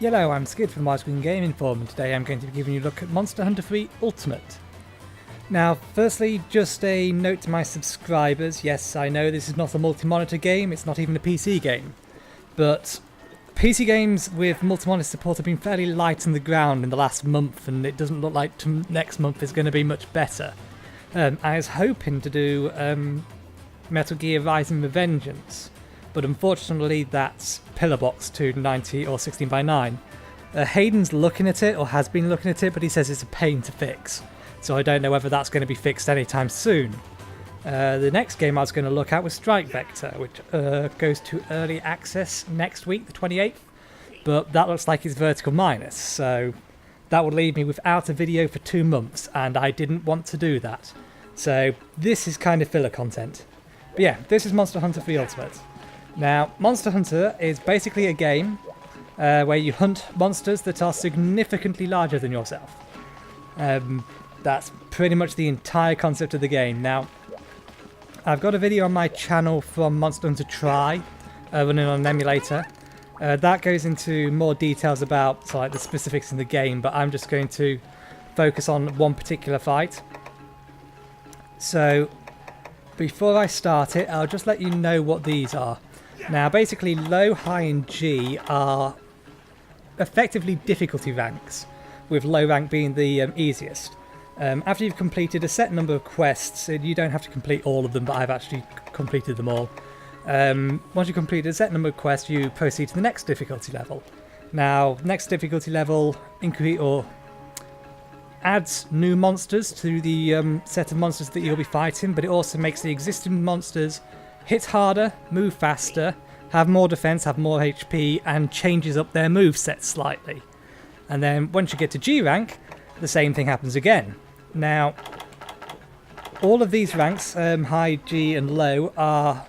Hello, I'm Skid from Widescreen Game Inform, and today I'm going to be giving you a look at Monster Hunter 3 Ultimate. Now, firstly, just a note to my subscribers. Yes, I know this is not a multi-monitor game, it's not even a PC game. But PC games with multi-monitor support have been fairly light on the ground in the last month, and it doesn't look like next month is going to be much better. I was hoping to do Metal Gear Rising: Revengeance, but unfortunately that's pillar box to 90 or 16:9. Hayden's looking at it, or has been looking at it, but he says it's a pain to fix. So I don't know whether that's going to be fixed anytime soon. The next game I was going to look at was Strike Vector, which goes to early access next week, the 28th. But that looks like it's vertical minus, so that would leave me without a video for 2 months, and I didn't want to do that. So this is kind of filler content. But yeah, this is Monster Hunter 3 Ultimate. Now, Monster Hunter is basically a game where you hunt monsters that are significantly larger than yourself. That's pretty much the entire concept of the game. Now, I've got a video on my channel from Monster Hunter Try, running on an emulator. That goes into more details about like the specifics in the game, but I'm just going to focus on one particular fight. So, before I start it, I'll just let you know what these are. Now, basically, low, high, and G are effectively difficulty ranks, with low rank being the easiest. After you've completed a set number of quests, you don't have to complete all of them, but I've actually completed them all. Once you've completed a set number of quests, you proceed to the next difficulty level. Now, next difficulty level adds new monsters to the set of monsters that you'll be fighting, but it also makes the existing monsters hit harder, move faster, have more defense, have more HP, and changes up their moveset slightly. And then once you get to G rank, the same thing happens again. Now, all of these ranks, high, G, and low, are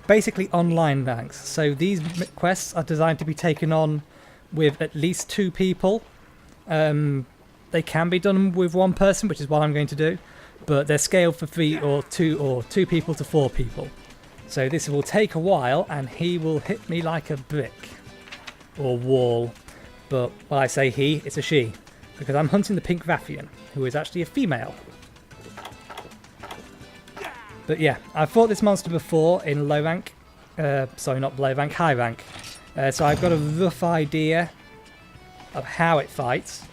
basically online ranks. So these quests are designed to be taken on with at least 2 people. They can be done with 1 person, which is what I'm going to do, but they're scaled for 2 people to 4 people. So this will take a while, and he will hit me like a brick or wall. But when I say he, it's a she, because I'm hunting the Pink Rathian, who is actually a female. But yeah, I've fought this monster before in low rank. Sorry, not low rank, high rank. So I've got a rough idea of how it fights.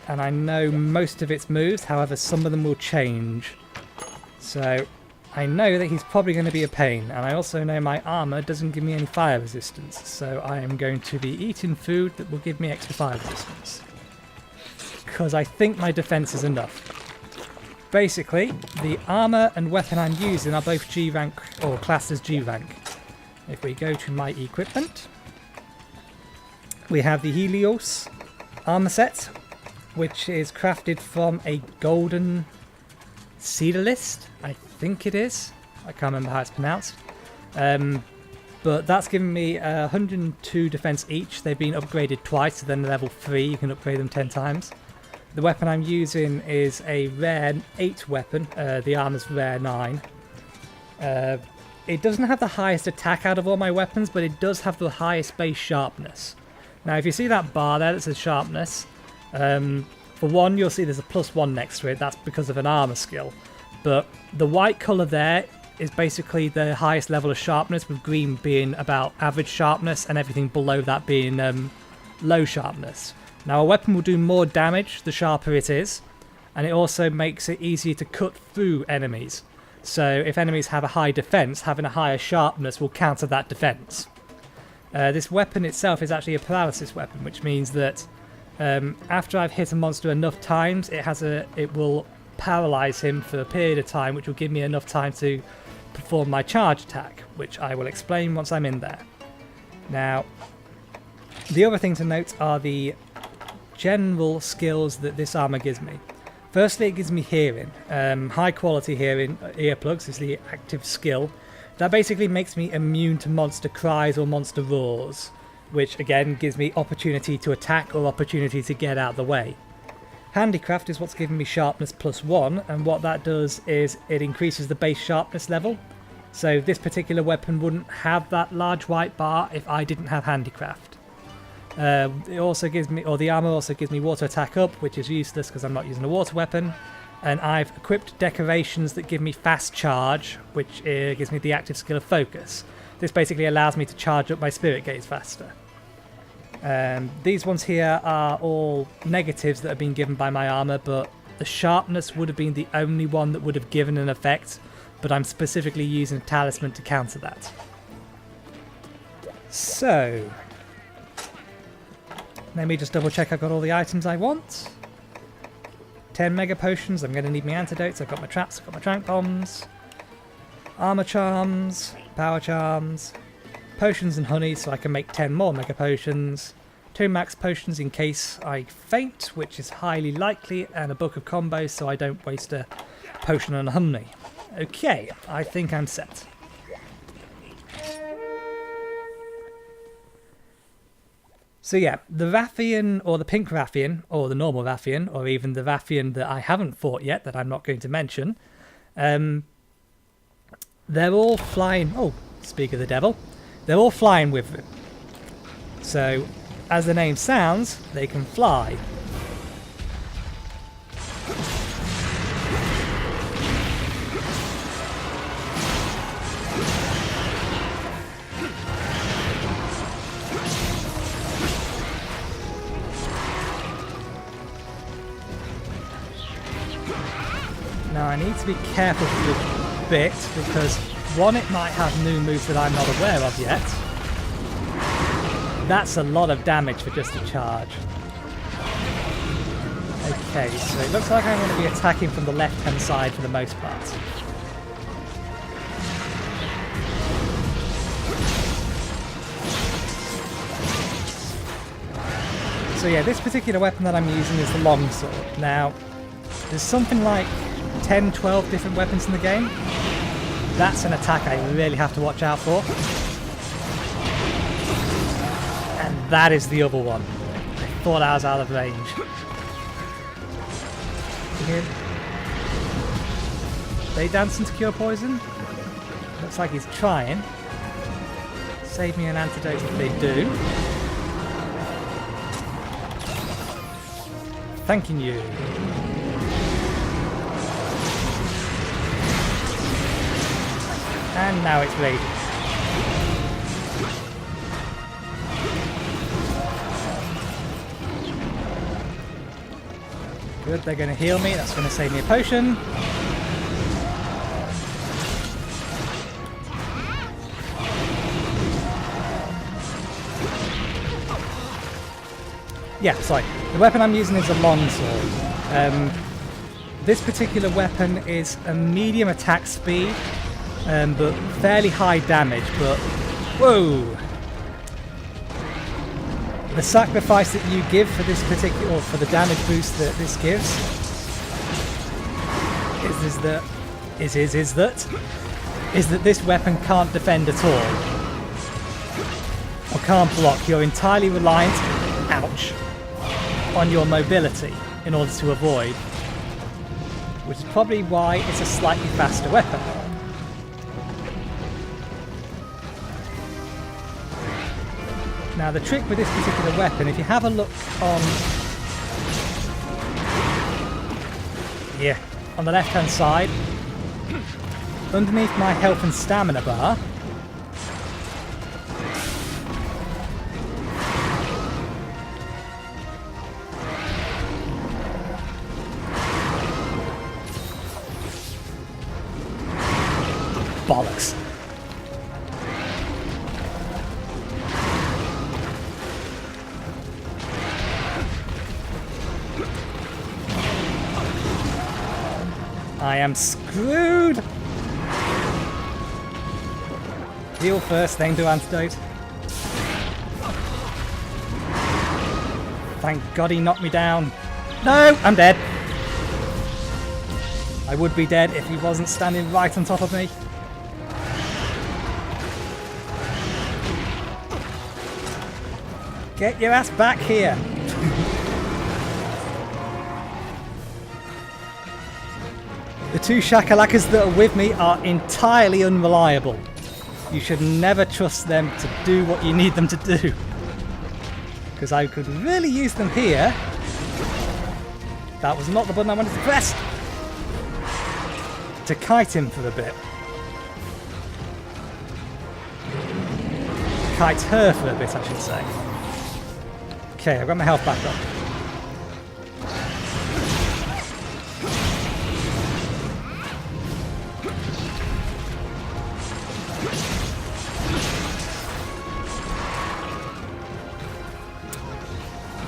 And I know most of its moves, however some of them will change. So I know that he's probably going to be a pain, and I also know my armour doesn't give me any fire resistance, so I am going to be eating food that will give me extra fire resistance. Because I think my defence is enough. Basically, the armour and weapon I'm using are both G rank, or classed as G rank. If we go to my equipment, we have the Helios armour set, which is crafted from a golden cedar list, I think it is. I can't remember how it's pronounced. But that's given me 102 defense each. They've been upgraded twice, so then level 3, you can upgrade them 10 times. The weapon I'm using is a rare 8 weapon, the armor's rare 9. It doesn't have the highest attack out of all my weapons, but it does have the highest base sharpness. Now if you see that bar there that says sharpness, for one, you'll see there's a +1 next to it. That's because of an armor skill. But the white colour there is basically the highest level of sharpness, with green being about average sharpness and everything below that being low sharpness. Now, a weapon will do more damage the sharper it is, and it also makes it easier to cut through enemies. So if enemies have a high defense, having a higher sharpness will counter that defense. This weapon itself is actually a paralysis weapon, which means that after I've hit a monster enough times, it will paralyze him for a period of time, which will give me enough time to perform my charge attack, which I will explain once I'm in there. Now, the other thing to note are the general skills that this armor gives me. Firstly, it gives me hearing. High quality hearing earplugs is the active skill. That basically makes me immune to monster cries or monster roars, which again gives me opportunity to attack or opportunity to get out of the way. Handicraft is what's giving me sharpness +1, and what that does is it increases the base sharpness level. So this particular weapon wouldn't have that large white bar if I didn't have handicraft. It also gives me, or the armor also gives me water attack up, which is useless because I'm not using a water weapon. And I've equipped decorations that give me fast charge, which gives me the active skill of focus. This basically allows me to charge up my spirit gaze faster. These ones here are all negatives that have been given by my armor, but the sharpness would have been the only one that would have given an effect, but I'm specifically using a talisman to counter that. So, let me just double check I've got all the items I want. 10 mega potions, I'm going to need my antidotes, I've got my traps, I've got my trank bombs. Armor charms, power charms, potions and honey so I can make 10 more mega potions. 2 max potions in case I faint, which is highly likely, and a book of combos so I don't waste a potion on honey. Okay, I think I'm set. So yeah, the Rathian, or the Pink Rathian, or the normal Rathian, or even the Rathian that I haven't fought yet, that I'm not going to mention, they're all flying... Oh, speak of the devil. They're all flying with them. So, as the name sounds, they can fly. Now I need to be careful with a bit because one, it might have new moves that I'm not aware of yet. That's a lot of damage for just a charge. Okay, so it looks like I'm going to be attacking from the left-hand side for the most part. So yeah, this particular weapon that I'm using is the longsword. Now, there's something like 10, 12 different weapons in the game. That's an attack I really have to watch out for. And that is the other one. I thought I was out of range. They dancing to cure poison? Looks like he's trying. Save me an antidote if they do. Thanking you. And now it's raging. Good, they're going to heal me. That's going to save me a potion. Yeah, sorry. The weapon I'm using is a longsword. This particular weapon is a medium attack speed. But fairly high damage, but whoa! The sacrifice that you give for this particular, or for the damage boost that this gives, is that this weapon can't defend at all, or can't block. You're entirely reliant, ouch, on your mobility in order to avoid, which is probably why it's a slightly faster weapon. Now the trick with this particular weapon, if you have a look on the left hand side, underneath my health and stamina bar, bollocks. I am screwed! Heal first, then do antidote. Thank God he knocked me down. No! I'm dead! I would be dead if he wasn't standing right on top of me. Get your ass back here! The two shakalakas that are with me are entirely unreliable. You should never trust them to do what you need them to do. because I could really use them here. That was not the button I wanted to press. To kite him for a bit. Kite her for a bit, I should say. Okay, I've got my health back up.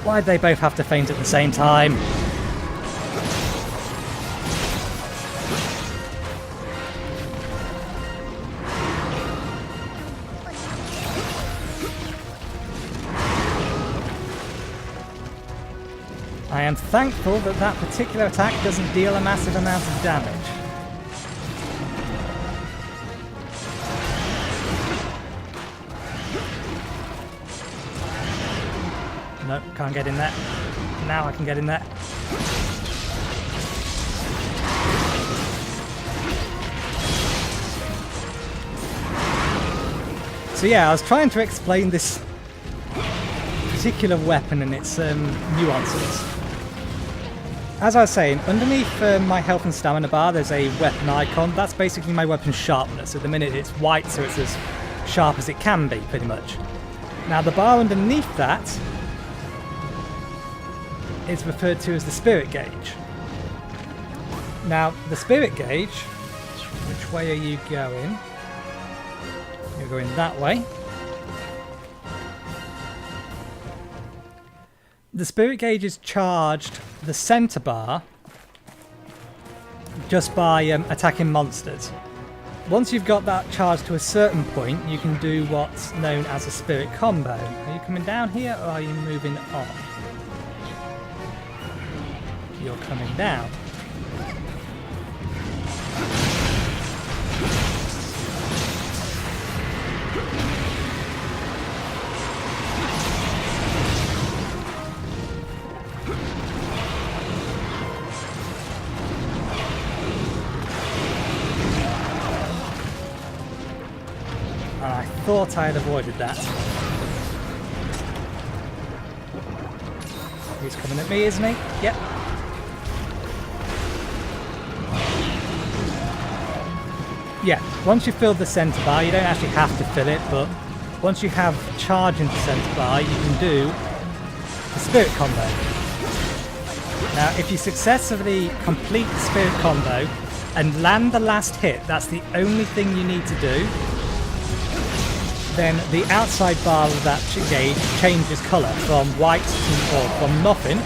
Why'd they both have to faint at the same time? I am thankful that that particular attack doesn't deal a massive amount of damage. Nope, can't get in there. Now I can get in there. So yeah, I was trying to explain this particular weapon and its nuances. As I was saying, underneath my health and stamina bar there's a weapon icon. That's basically my weapon sharpness. At the minute it's white, so it's as sharp as it can be, pretty much. Now the bar underneath that is referred to as the spirit gauge. Now, the spirit gauge, which way are you going? You're going that way. The spirit gauge is charged the center bar just by attacking monsters. Once you've got that charged to a certain point, you can do what's known as a spirit combo. Are you coming down here or are you moving on? You're coming down. And I thought I had avoided that. He's coming at me, isn't he? Yep. Yeah, once you've filled the center bar, you don't actually have to fill it, but once you have charge into the center bar, you can do the spirit combo. Now, if you successfully complete the spirit combo and land the last hit, that's the only thing you need to do, then the outside bar of that gauge changes colour from white to, or from nothing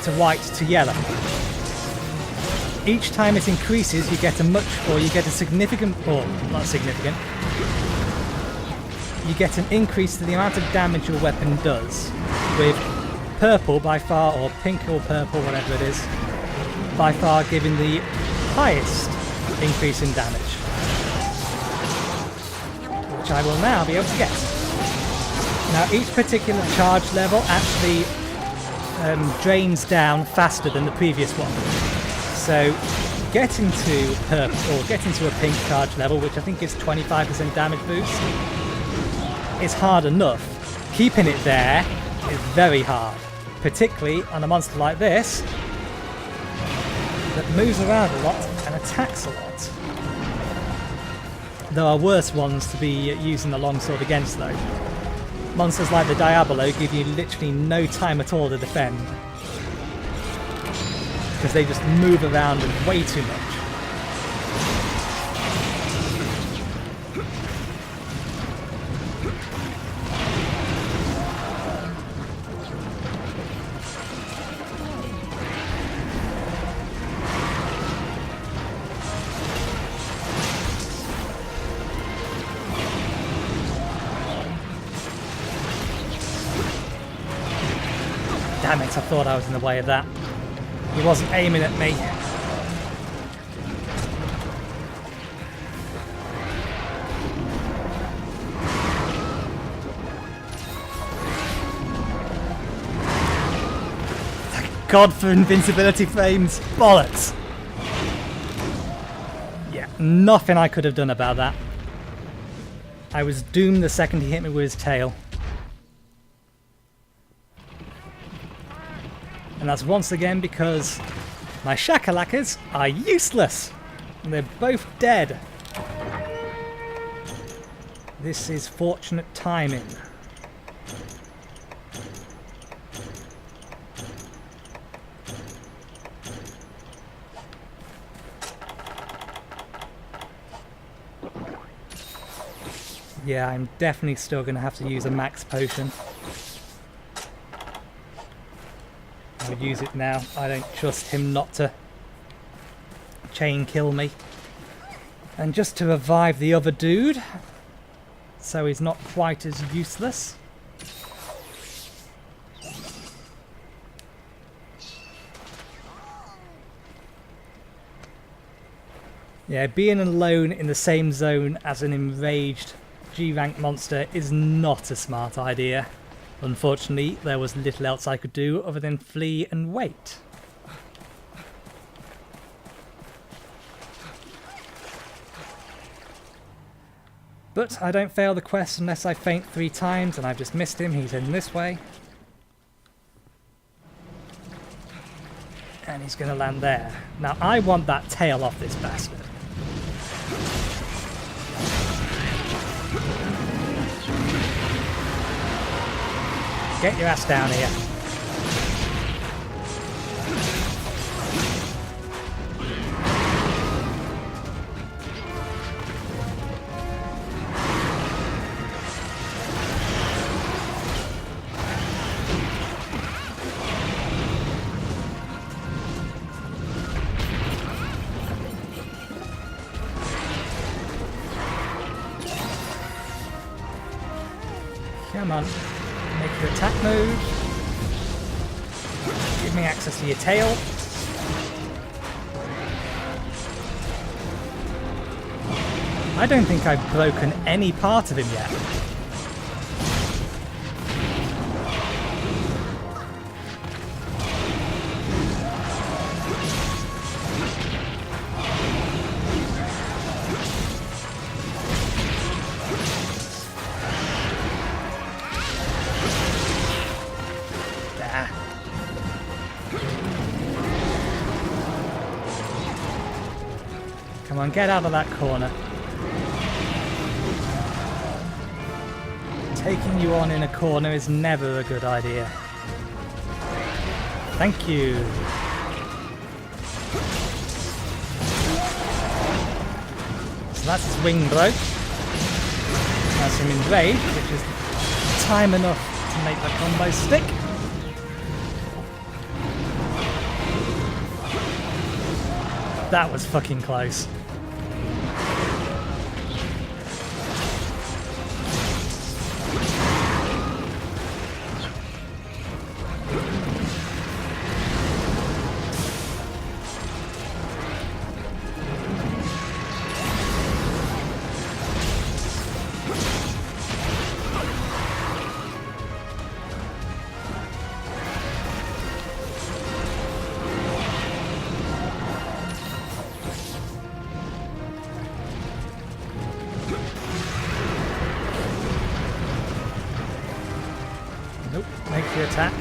to white to yellow. Each time it increases, you get a significant, or not significant, you get an increase to the amount of damage your weapon does, with purple by far, or pink or purple, whatever it is, by far giving the highest increase in damage, which I will now be able to get. Now each particular charge level actually drains down faster than the previous one. So getting to purple, or getting to a pink charge level, which I think is 25% damage boost, is hard enough. Keeping it there is very hard, particularly on a monster like this that moves around a lot and attacks a lot. There are worse ones to be using the longsword against though. Monsters like the Diabolo give you literally no time at all to defend, because they just move around way too much. Damn it, I thought I was in the way of that. He wasn't aiming at me. Thank God for invincibility frames. Bollocks. Yeah, nothing I could have done about that. I was doomed the second he hit me with his tail. And that's once again because my shakalakas are useless. And they're both dead. This is fortunate timing. Yeah, I'm definitely still going to have to use a max potion. I'll use it now. I don't trust him not to chain kill me. And just to revive the other dude, so he's not quite as useless. Yeah, being alone in the same zone as an enraged G-rank monster is not a smart idea. Unfortunately, there was little else I could do other than flee and wait. But I don't fail the quest unless I faint 3 times, and I've just missed him. He's in this way. And he's going to land there. Now, I want that tail off this bastard. Get your ass down here. Come on. Make your attack move. Give me access to your tail. I don't think I've broken any part of him yet. Come on, get out of that corner. Taking you on in a corner is never a good idea. Thank you. So that's his wing blow. That's him in rage, which is time enough to make the combo stick. That was fucking close. Nope, make the attack.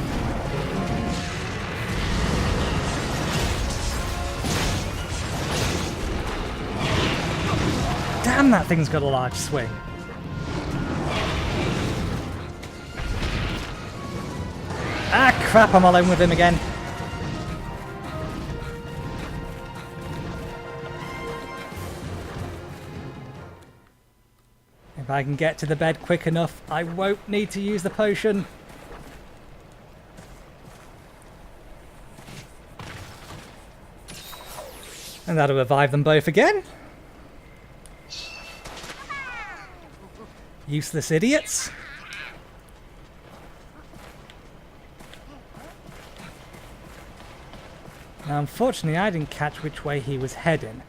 Damn, that thing's got a large swing. Ah, crap, I'm alone with him again. If I can get to the bed quick enough, I won't need to use the potion. And that'll revive them both again. Useless idiots. Now, unfortunately, I didn't catch which way he was heading.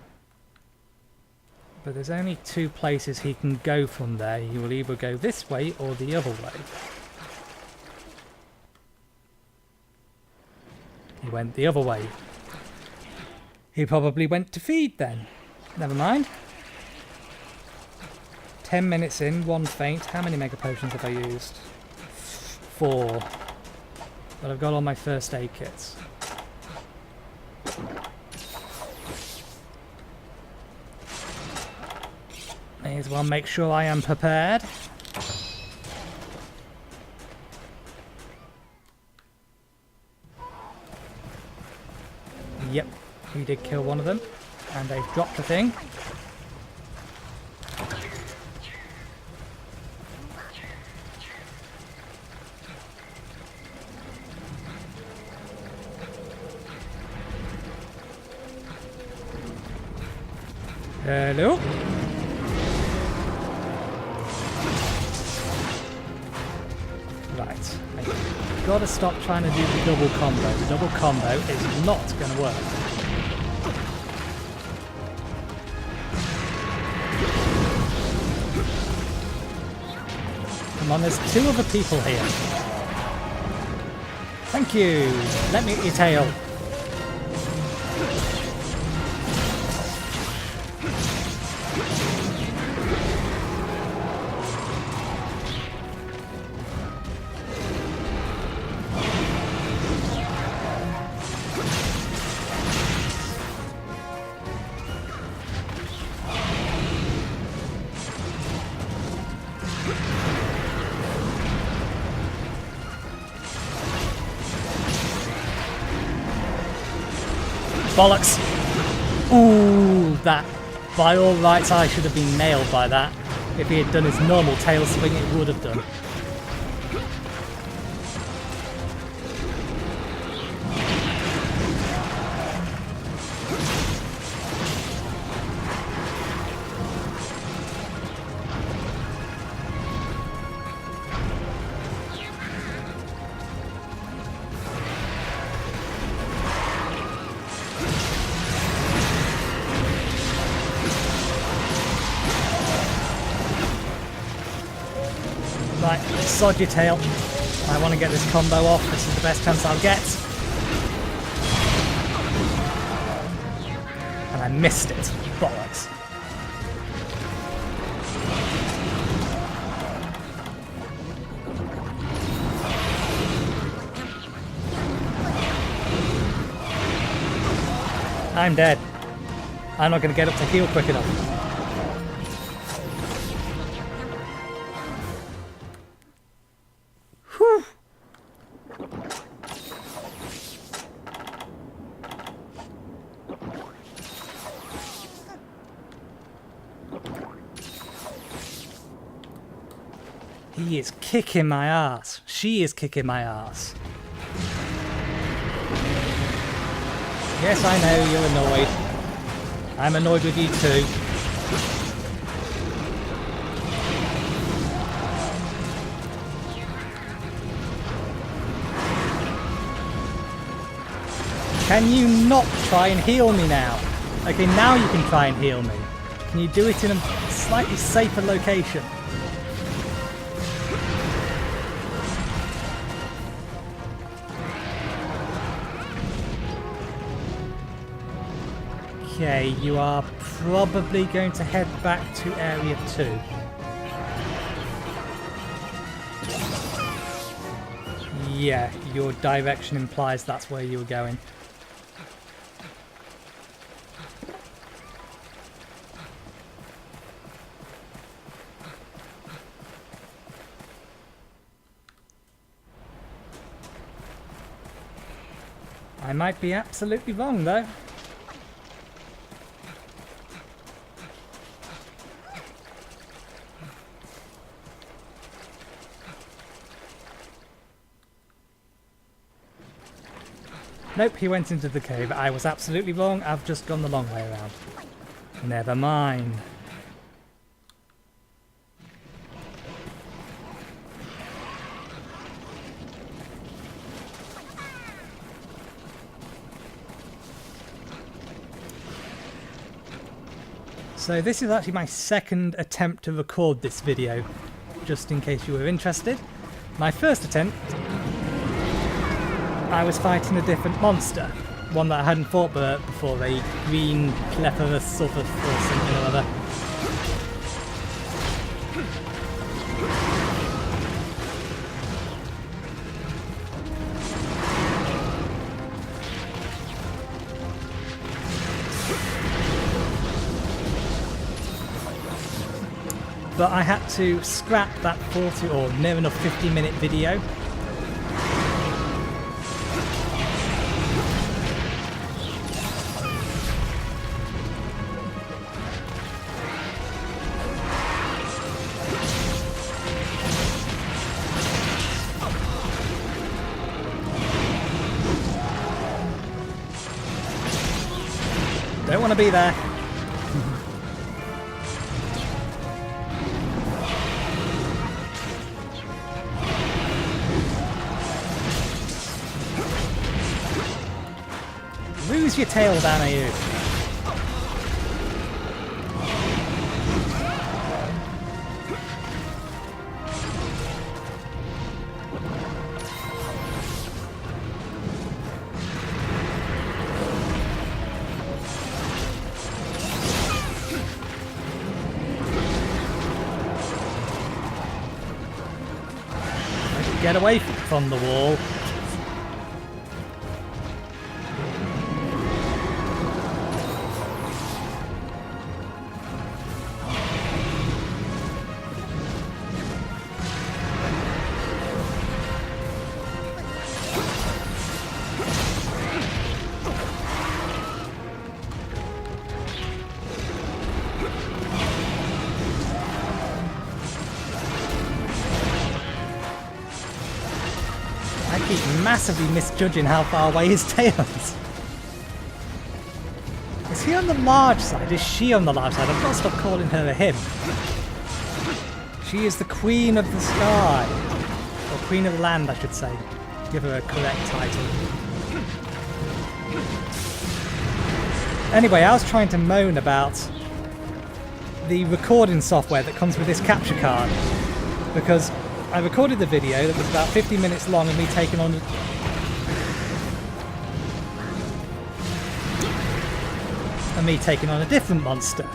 But there's only 2 places he can go from there. He will either go this way or the other way. He went the other way. He probably went to feed then. Never mind. 10 minutes in, 1 faint. How many mega potions have I used? 4. But I've got all my first aid kits. May as well make sure I am prepared. Yep, we did kill one of them. And they've dropped the thing. Hello? Right. I've got to stop trying to do the double combo. The double combo is not going to work. Come on, there's 2 other people here. Thank you. Let me eat your tail. Bollocks! Ooh, that. By all rights, I should have been nailed by that. If he had done his normal tail swing, it would have done. Right, sod your tail. I want to get this combo off. This is the best chance I'll get. And I missed it. Bollocks. I'm dead. I'm not going to get up to heal quick enough. He is kicking my ass. She is kicking my ass. Yes, I know, you're annoyed. I'm annoyed with you too. Can you not try and heal me now? Okay, now you can try and heal me. Can you do it in a slightly safer location? Okay, you are probably going to head back to Area 2. Yeah, your direction implies that's where you were going. I might be absolutely wrong though. Nope, he went into the cave. I was absolutely wrong. I've just gone the long way around. Never mind. So this is actually my second attempt to record this video, just in case you were interested. My first attempt, I was fighting a different monster, one that I hadn't fought before, a green Plepharosaurus or something or other. but I had to scrap that 40 or near enough 50-minute video. Don't want to be there. Lose your tail down at you. Get away from the wall. I keep massively misjudging how far away his tail is. Is he on the large side? Is she on the large side? I've got to stop calling her a him. She is the queen of the sky. Or queen of the land, I should say. Give her a correct title. Anyway, I was trying to moan about the recording software that comes with this capture card. Because I recorded the video that was about 50 minutes long of me taking on a different monster.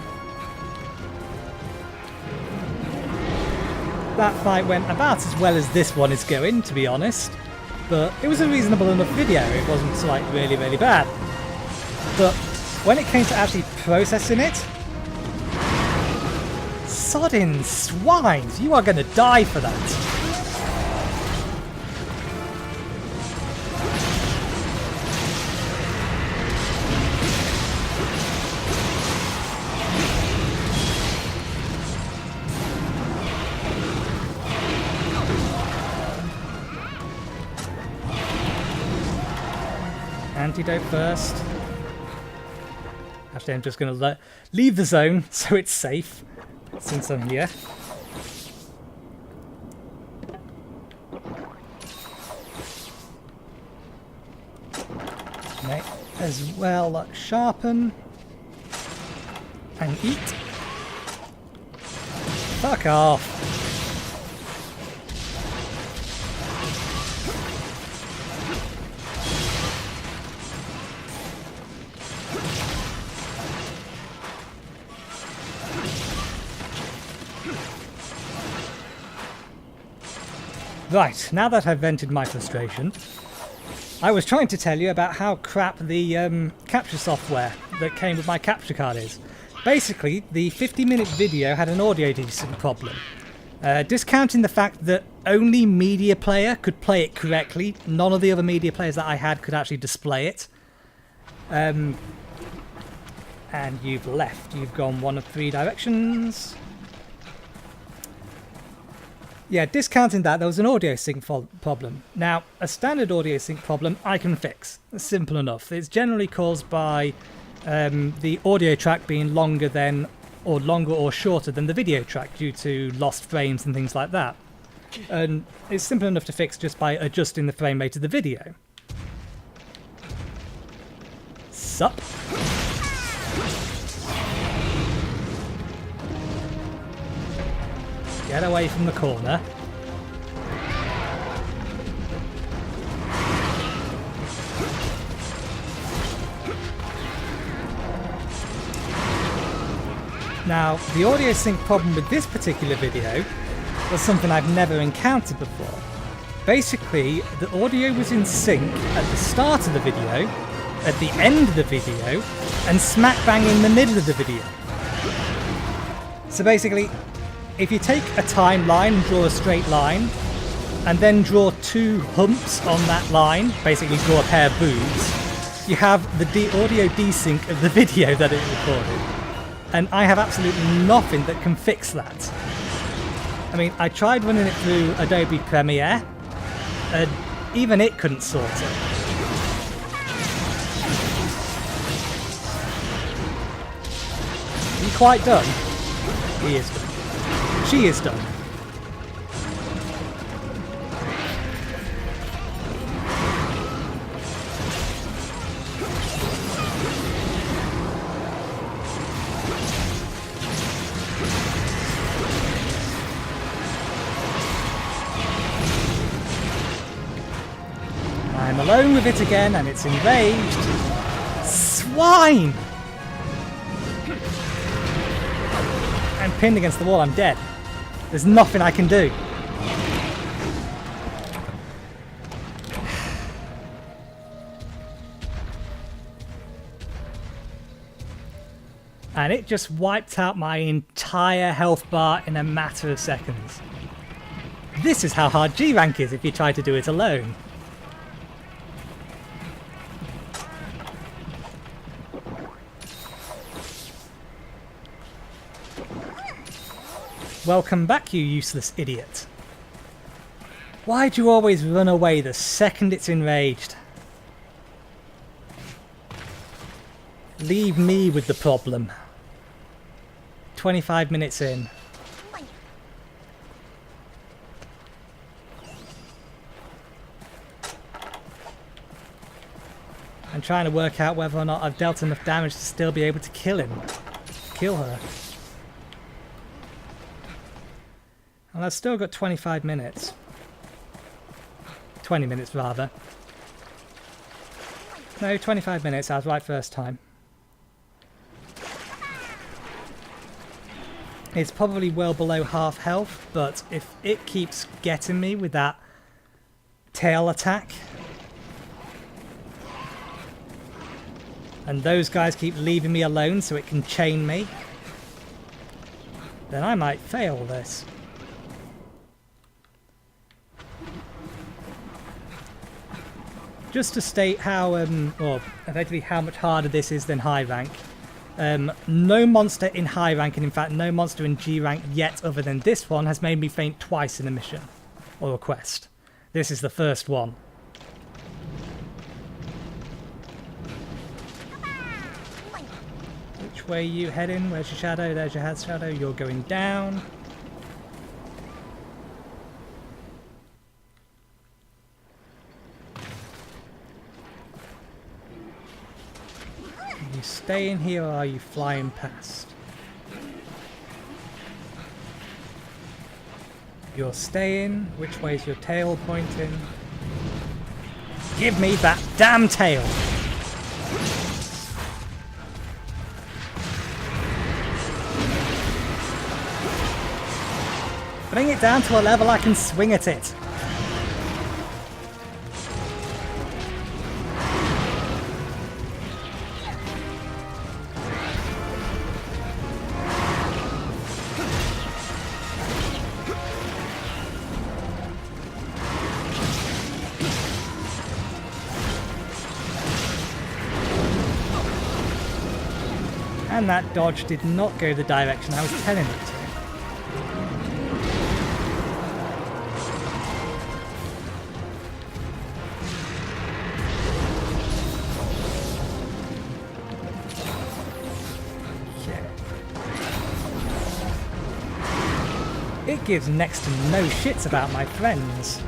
That fight went about as well as this one is going, to be honest. But it was a reasonable enough video. It wasn't like really, really bad. But when it came to actually processing it, sodding swines, you are going to die for that. Antidote first. Actually, I'm just going to leave the zone so it's safe since I'm here. May as well sharpen and eat. Fuck off. Right, now that I've vented my frustration, I was trying to tell you about how crap the capture software that came with my capture card is. Basically, the 50-minute video had an audio desync problem. Discounting the fact that only Media Player could play it correctly, none of the other Media Players that I had could actually display it. And you've left. You've gone one of three directions. Yeah, discounting that, there was an audio sync problem. Now, a standard audio sync problem I can fix. It's simple enough. It's generally caused by the audio track being longer or shorter than the video track due to lost frames and things like that. And it's simple enough to fix just by adjusting the frame rate of the video. Sup? Get away from the corner. Now, the audio sync problem with this particular video was something I've never encountered before. Basically, the audio was in sync at the start of the video, at the end of the video, and smack bang in the middle of the video. So basically, if you take a timeline and draw a straight line, and then draw 2 humps on that line, basically draw a pair of boobs, you have the audio desync of the video that it recorded. And I have absolutely nothing that can fix that. I mean, I tried running it through Adobe Premiere, and even it couldn't sort it. Are you quite done? He is done. She is done. I'm alone with it again, and it's enraged. Swine! I'm pinned against the wall, I'm dead. There's nothing I can do. And it just wiped out my entire health bar in a matter of seconds. This is how hard G rank is if you try to do it alone. Welcome back, you useless idiot. Why do you always run away the second it's enraged? Leave me with the problem. 25 minutes in. I'm trying to work out whether or not I've dealt enough damage to still be able to kill him. Kill her. And I've still got 25 minutes. 20 minutes rather. No, 25 minutes, I was right first time. It's probably well below half health, but if it keeps getting me with that tail attack, and those guys keep leaving me alone so it can chain me, then I might fail this. Just to state how, or effectively how much harder this is than high rank. No monster in high rank, and in fact no monster in G rank yet other than this one, has made me faint twice in a mission or a quest. This is the first one. Which way are you heading? Where's your shadow? There's your head shadow. You're going down. Are you staying here or are you flying past? You're staying. Which way's your tail pointing? Give me that damn tail! Bring it down to a level I can swing at it. And that dodge did not go the direction I was telling it to. It gives next to no shits about my friends.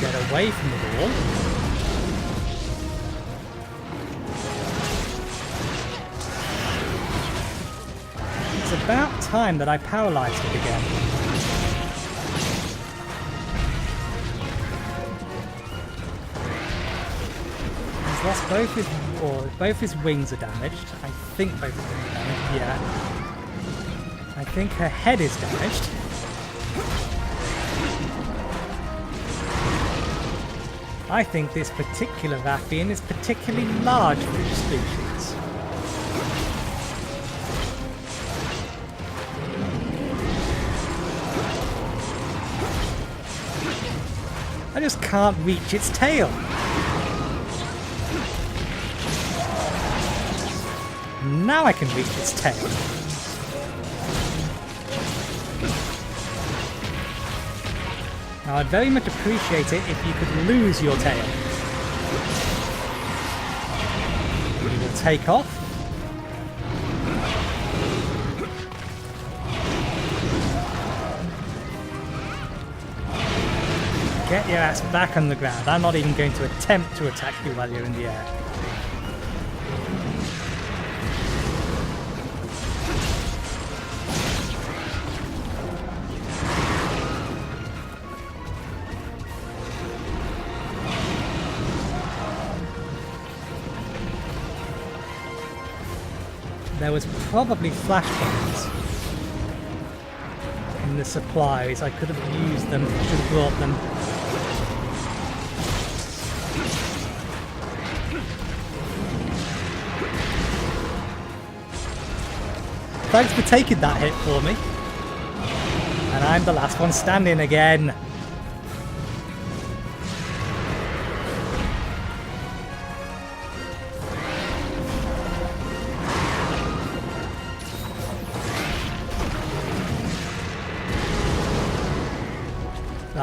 Get away from the wall. It's about time that I paralyzed it again. He's lost both his wings are damaged. I think both his wings are damaged, yeah. I think her head is damaged. I think this particular Rathian is particularly large for its species. I just can't reach its tail. Now I can reach its tail. Now I'd very much appreciate it if you could lose your tail. You will take off. Get your ass back on the ground. I'm not even going to attempt to attack you while you're in the air. There was probably flashbangs in the supplies. I could have used them, should have brought them. Thanks for taking that hit for me. And I'm the last one standing again.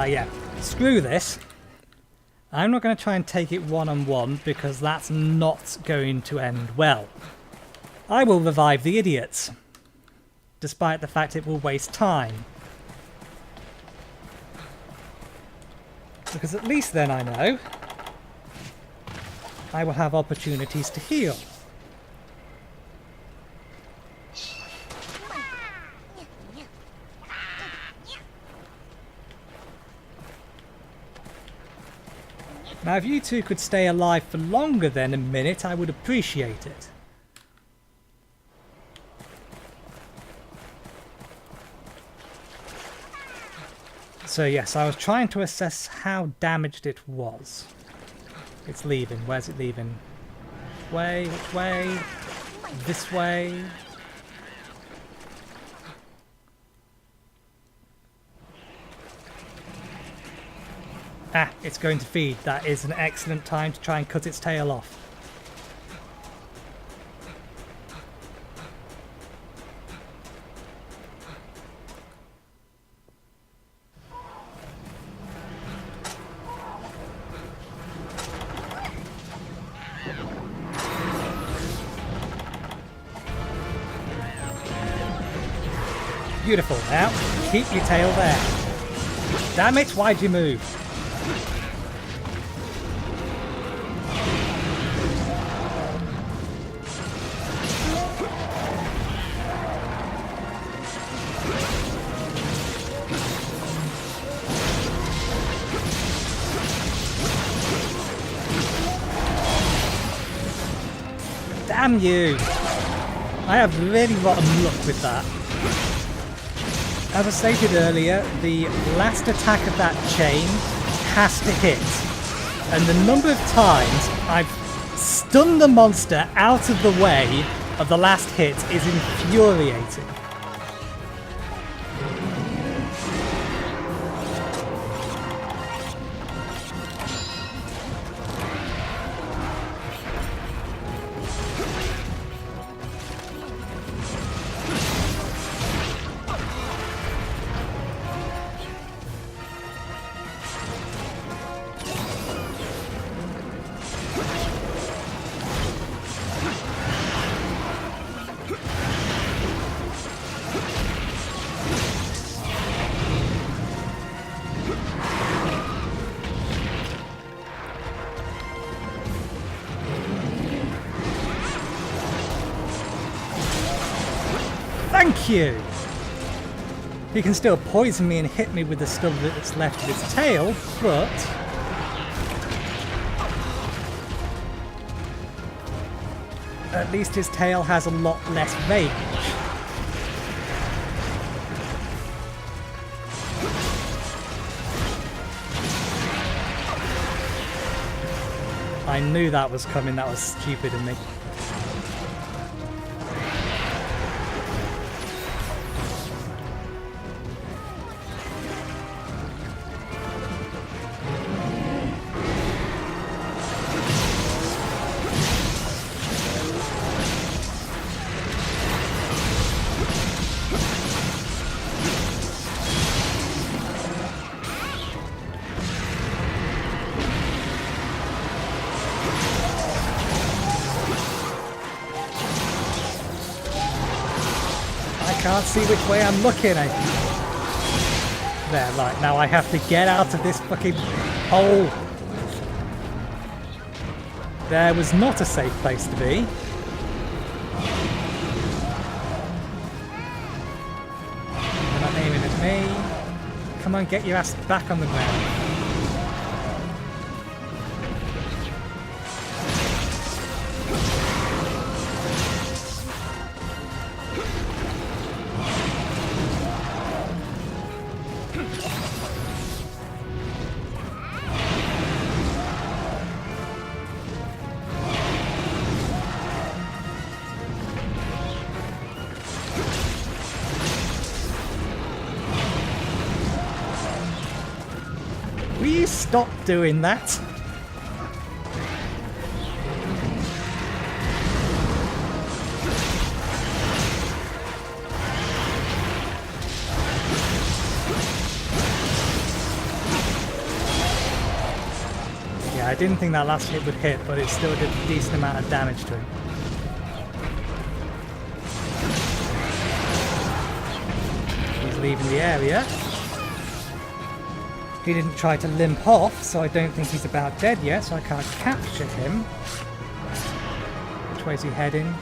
Yeah, screw this. I'm not going to try and take it one-on-one because that's not going to end well. I will revive the idiots, despite the fact it will waste time. Because at least then I know I will have opportunities to heal. Now, if you two could stay alive for longer than a minute, I would appreciate it. So yes, I was trying to assess how damaged it was. It's leaving. Where's it leaving? Way, which way? This way? Ah, it's going to feed. That is an excellent time to try and cut its tail off. Beautiful. Now, keep your tail there. Damn it, why'd you move? Damn you! I have really rotten luck with that. As I stated earlier, the last attack of that chain has to hit. And the number of times I've stunned the monster out of the way of the last hit is infuriating. Thank you! He can still poison me and hit me with the stuff that's left of his tail, but at least his tail has a lot less range. I knew that was coming. That was stupid of me. Can't see which way I'm looking. There, right, now I have to get out of this fucking hole. There was not a safe place to be. They're not aiming at me. Come on, get your ass back on the ground. Will you stop doing that? Yeah, I didn't think that last hit would hit, but it still did a decent amount of damage to him. He's leaving the area. He didn't try to limp off, so I don't think he's about dead yet, so I can't capture him. Which way is he heading?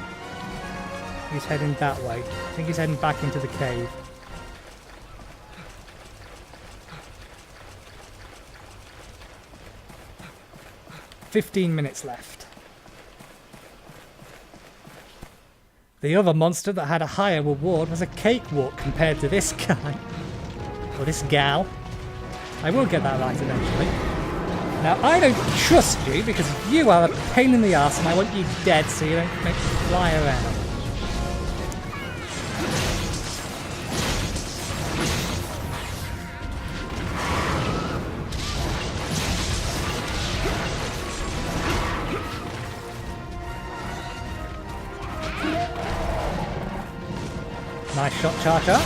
He's heading that way. I think he's heading back into the cave. "15 minutes left. The other monster that had a higher reward was a cakewalk compared to this guy. Or this gal. I will get that right eventually. Now, I don't trust you because you are a pain in the ass and I want you dead so you don't make me fly around. Nice shot, Charger.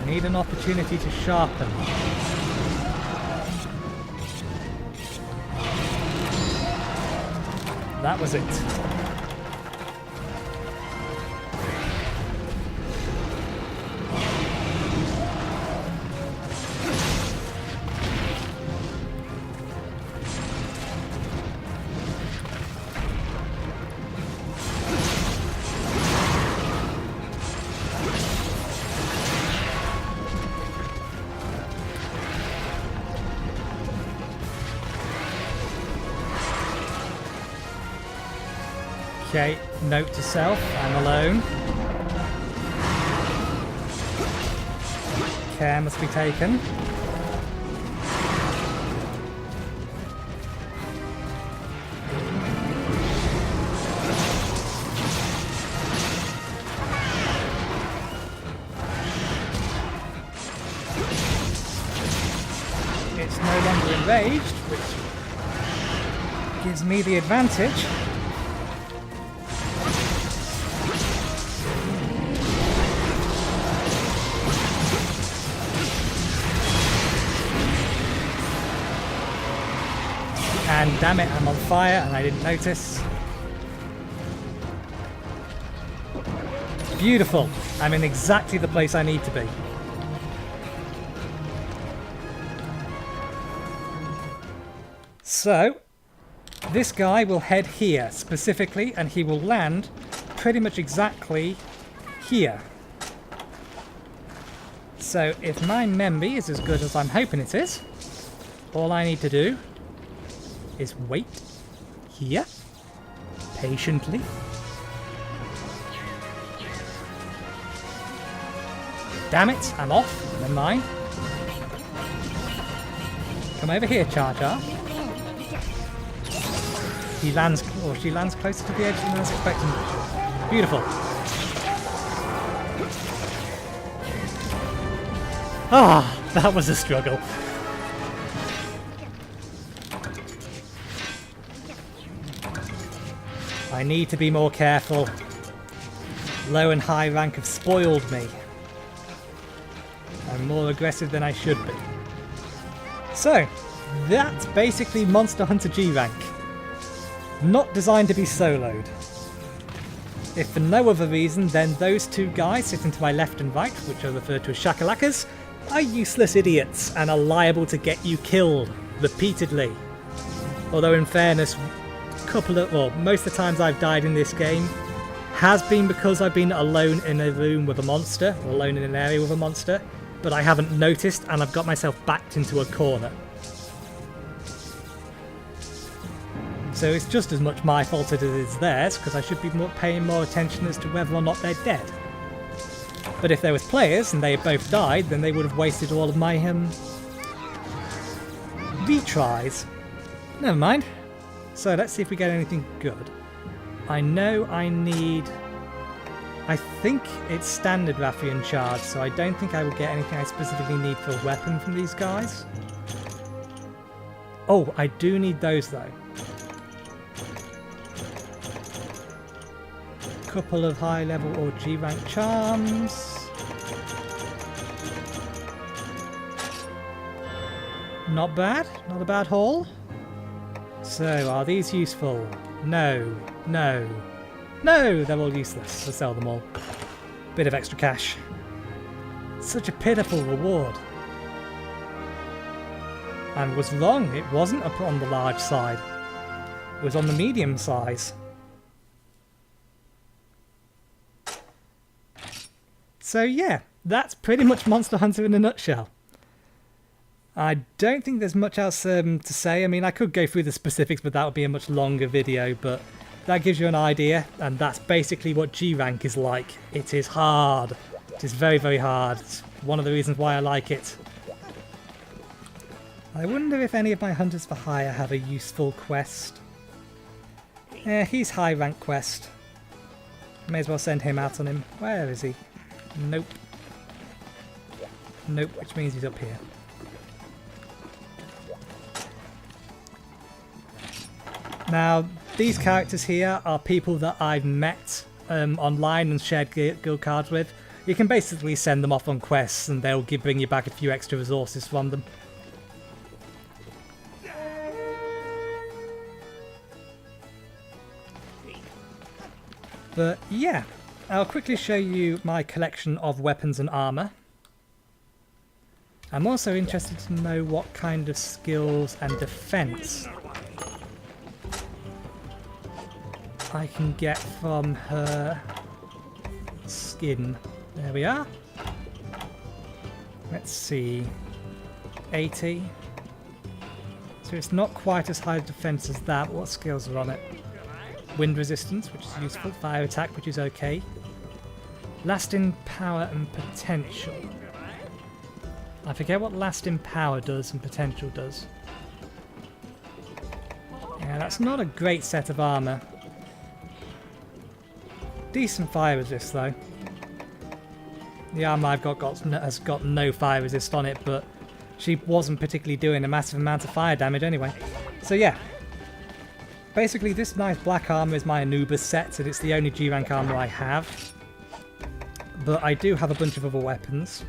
Need an opportunity to sharpen. That was it. Okay, note to self, I'm alone. Care must be taken. It's no longer enraged, which gives me the advantage. And damn it, I'm on fire and I didn't notice. Beautiful. I'm in exactly the place I need to be. So, this guy will head here specifically, and he will land pretty much exactly here. So, if my memory is as good as I'm hoping it is, all I need to do is wait here patiently. Damn it, I'm off. Never mind. Come over here, Char Char. He lands, or she lands closer to the edge than I was expecting. Beautiful. Ah, that was a struggle. I need to be more careful. Low and high rank have spoiled me. I'm more aggressive than I should be. So, that's basically Monster Hunter G rank. Not designed to be soloed. If for no other reason, then those two guys sitting to my left and right, which are referred to as shakalakas, are useless idiots and are liable to get you killed repeatedly. Although in fairness, most of the times I've died in this game has been because I've been alone in a room with a monster, or alone in an area with a monster, but I haven't noticed and I've got myself backed into a corner. So it's just as much my fault as it is theirs, because I should be paying more attention as to whether or not they're dead. But if there was players and they both died, then they would have wasted all of my retries. Never mind. So let's see if we get anything good. I know I need... I think it's standard Rathian charge, so I don't think I will get anything I specifically need for a weapon from these guys. Oh, I do need those though. Couple of high level or G rank charms. Not bad, not a bad haul. So, are these useful? No, no, no, they're all useless. I'll sell them all. Bit of extra cash. Such a pitiful reward. And was wrong, it wasn't up on the large side. It was on the medium size. So yeah, that's pretty much Monster Hunter in a nutshell. I don't think there's much else to say. I mean, I could go through the specifics, but that would be a much longer video, but that gives you an idea, and that's basically what G rank is like. It is hard. It is very, very hard. It's one of the reasons why I like it. I wonder if any of my Hunters for Hire have a useful quest. Yeah, he's high rank quest. May as well send him out on him. Where is he? Nope. Nope, which means he's up here. Now, these characters here are people that I've met online and shared guild cards with. You can basically send them off on quests and they'll bring you back a few extra resources from them. But yeah, I'll quickly show you my collection of weapons and armour. I'm also interested to know what kind of skills and defence I can get from her skin. There we are. Let's see. 80. So it's not quite as high a defense as that. What skills are on it? Wind resistance, which is useful. Fire attack, which is okay. Lasting power and potential. I forget what lasting power does and potential does. Yeah, that's not a great set of armour. Decent fire resist though. The armour I've got has got no fire resist on it, but she wasn't particularly doing a massive amount of fire damage anyway. So yeah. Basically this nice black armour is my Anubis set, and it's the only G rank armour I have. But I do have a bunch of other weapons.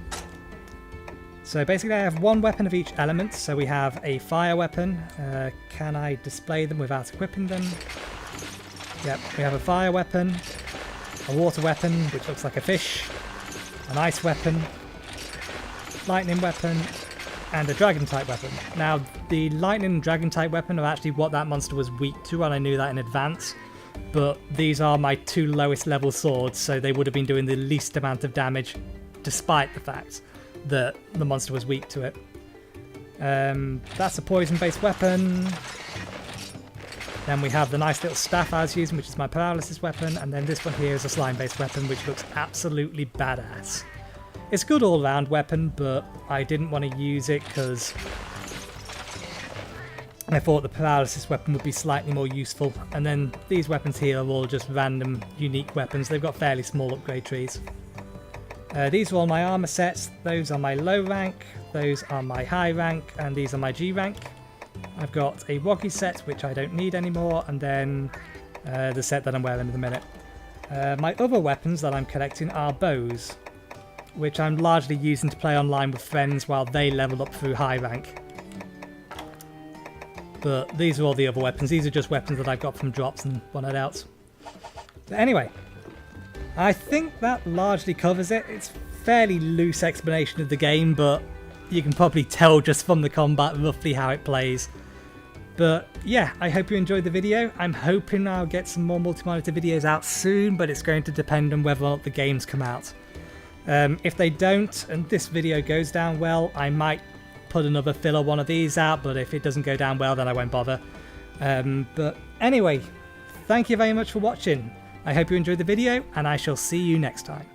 So basically I have one weapon of each element. So we have a fire weapon. Can I display them without equipping them? Yep, we have a fire weapon, a water weapon, which looks like a fish, an ice weapon, lightning weapon, and a dragon type weapon. Now, the lightning and dragon type weapon are actually what that monster was weak to, and I knew that in advance. But these are my 2 lowest level swords, so they would have been doing the least amount of damage, despite the fact that the monster was weak to it. That's a poison-based weapon. Then we have the nice little staff I was using, which is my paralysis weapon, and then this one here is a slime-based weapon, which looks absolutely badass. It's a good all-round weapon, but I didn't want to use it because I thought the paralysis weapon would be slightly more useful. And then these weapons here are all just random, unique weapons. They've got fairly small upgrade trees. These are all my armor sets. Those are my low rank, those are my high rank, and these are my G rank. I've got a Woggy set, which I don't need anymore, and then the set that I'm wearing at the minute. My other weapons that I'm collecting are bows, which I'm largely using to play online with friends while they level up through high rank. But these are all the other weapons. These are just weapons that I've got from drops and whatnot else. But anyway, I think that largely covers it. It's a fairly loose explanation of the game, but you can probably tell just from the combat roughly how it plays. But yeah, I hope you enjoyed the video. I'm hoping I'll get some more multi-monitor videos out soon, but it's going to depend on whether or not the games come out. If they don't, and this video goes down well, I might put another filler one of these out, but if it doesn't go down well, then I won't bother. But anyway, thank you very much for watching. I hope you enjoyed the video, and I shall see you next time.